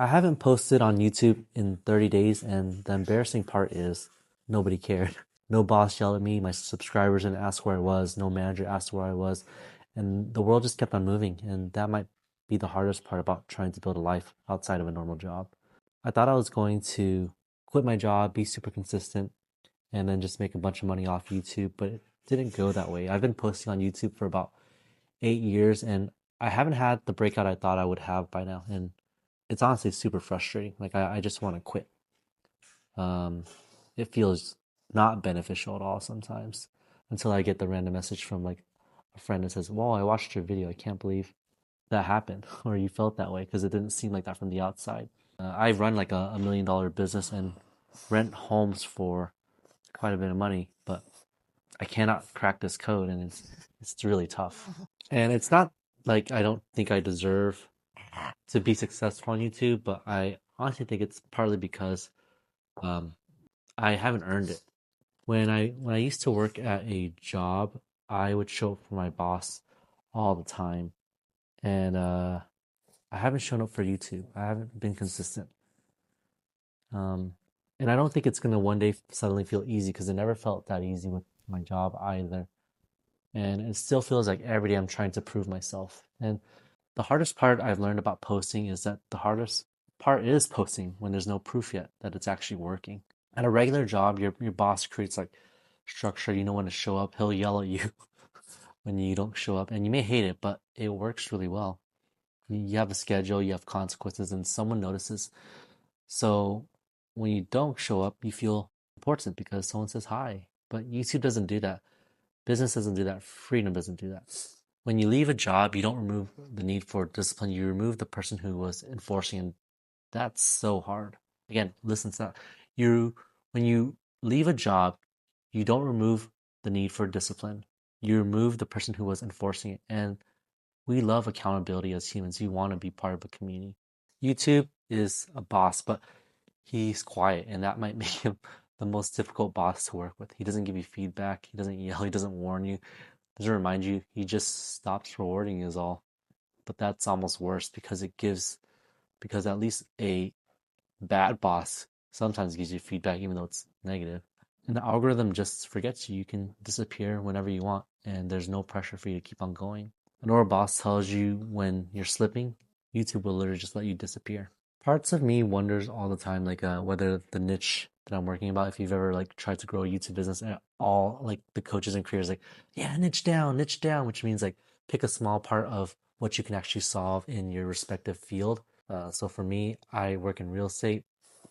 I haven't posted on YouTube in 30 days, and the embarrassing part is nobody cared. No boss yelled at me, my subscribers didn't ask where I was, no manager asked where I was, and the world just kept on moving. And that might be the hardest part about trying to build a life outside of a normal job. I thought I was going to quit my job, be super consistent, and then just make a bunch of money off YouTube, but it didn't go that way. I've been posting on YouTube for about 8 years, and I haven't had the breakout I thought I would have by now. And it's honestly super frustrating. Like I just want to quit. Um, it feels not beneficial at all sometimes until I get the random message from like a friend that says, "Whoa, I watched your video. I can't believe that happened," or you felt that way because it didn't seem like that from the outside. I run like a $1 million business and rent homes for quite a bit of money, but I cannot crack this code, and it's really tough. And it's not like I don't think I deserve to be successful on YouTube, but I honestly think it's partly because um, I haven't earned it. When I used to work at a job, I would show up for my boss all the time, and I haven't shown up for YouTube. I haven't been consistent, um, and I don't think it's gonna one day suddenly feel easy because it never felt that easy with my job either. And it still feels like every day I'm trying to prove myself. And the hardest part I've learned about posting is that the hardest part is posting when there's no proof yet that it's actually working. At a regular job, your boss creates like structure. You know when to show up. He'll yell at you when you don't show up, and you may hate it, but it works really well. You have a schedule, you have consequences, and someone notices. So when you don't show up, you feel important because someone says hi. But YouTube doesn't do that. Business doesn't do that. Freedom doesn't do that. When you leave a job, you don't remove the need for discipline. You remove the person who was enforcing, and that's so hard. Again, listen to that. You, when you leave a job, you don't remove the need for discipline. You remove the person who was enforcing it. And we love accountability as humans. You want to be part of a community. YouTube is a boss, but he's quiet, and that might make him the most difficult boss to work with. He doesn't give you feedback. He doesn't yell. He doesn't warn you. Doesn't remind you. He just stops rewarding you is all. But that's almost worse because at least a bad boss sometimes gives you feedback even though it's negative. And the algorithm just forgets you. You can disappear whenever you want, and there's no pressure for you to keep on going. And or a boss tells you when you're slipping, YouTube will literally just let you disappear. Parts of me wonders all the time, like whether the niche that I'm working about, if you've ever like tried to grow a YouTube business, and all like the coaches and creators like, yeah, niche down, which means like pick a small part of what you can actually solve in your respective field. So for me, I work in real estate,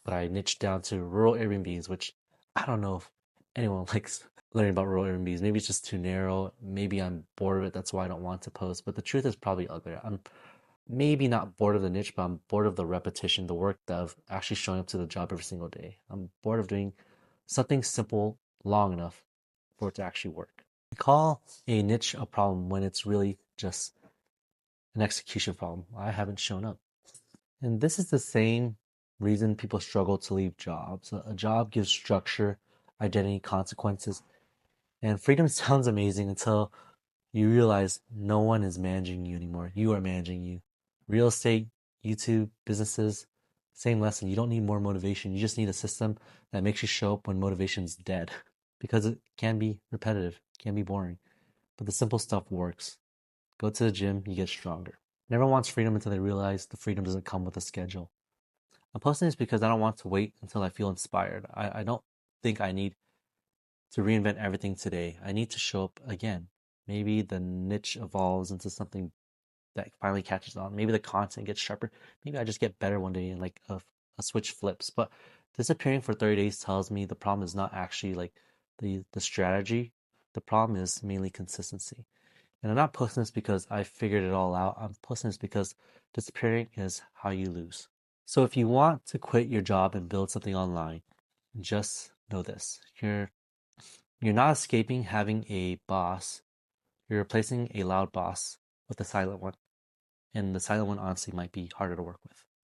but I niche down to rural Airbnbs, which I don't know if anyone likes learning about rural Airbnbs. Maybe it's just too narrow. Maybe I'm bored of it. That's why I don't want to post. But the truth is probably uglier. I'm maybe not bored of the niche, but I'm bored of the repetition, the work of actually showing up to the job every single day. I'm bored of doing something simple long enough for it to actually work. I call a niche a problem when it's really just an execution problem. I haven't shown up. And this is the same reason people struggle to leave jobs. A job gives structure, identity, consequences, and freedom sounds amazing until you realize no one is managing you anymore. You are managing you. Real estate, YouTube, businesses, same lesson. You don't need more motivation. You just need a system that makes you show up when motivation's dead because it can be repetitive, can be boring. But the simple stuff works. Go to the gym, you get stronger. Never wants freedom until they realize the freedom doesn't come with a schedule. I'm posting this because I don't want to wait until I feel inspired. I don't think I need to reinvent everything today. I need to show up again. Maybe the niche evolves into something that finally catches on. Maybe the content gets sharper. Maybe I just get better one day and like a switch flips. But disappearing for 30 days tells me the problem is not actually like the strategy. The problem is mainly consistency. And I'm not posting this because I figured it all out. I'm posting this because disappearing is how you lose. So if you want to quit your job and build something online, just know this. You're not escaping having a boss. You're replacing a loud boss with a silent one. And the silent one honestly might be harder to work with.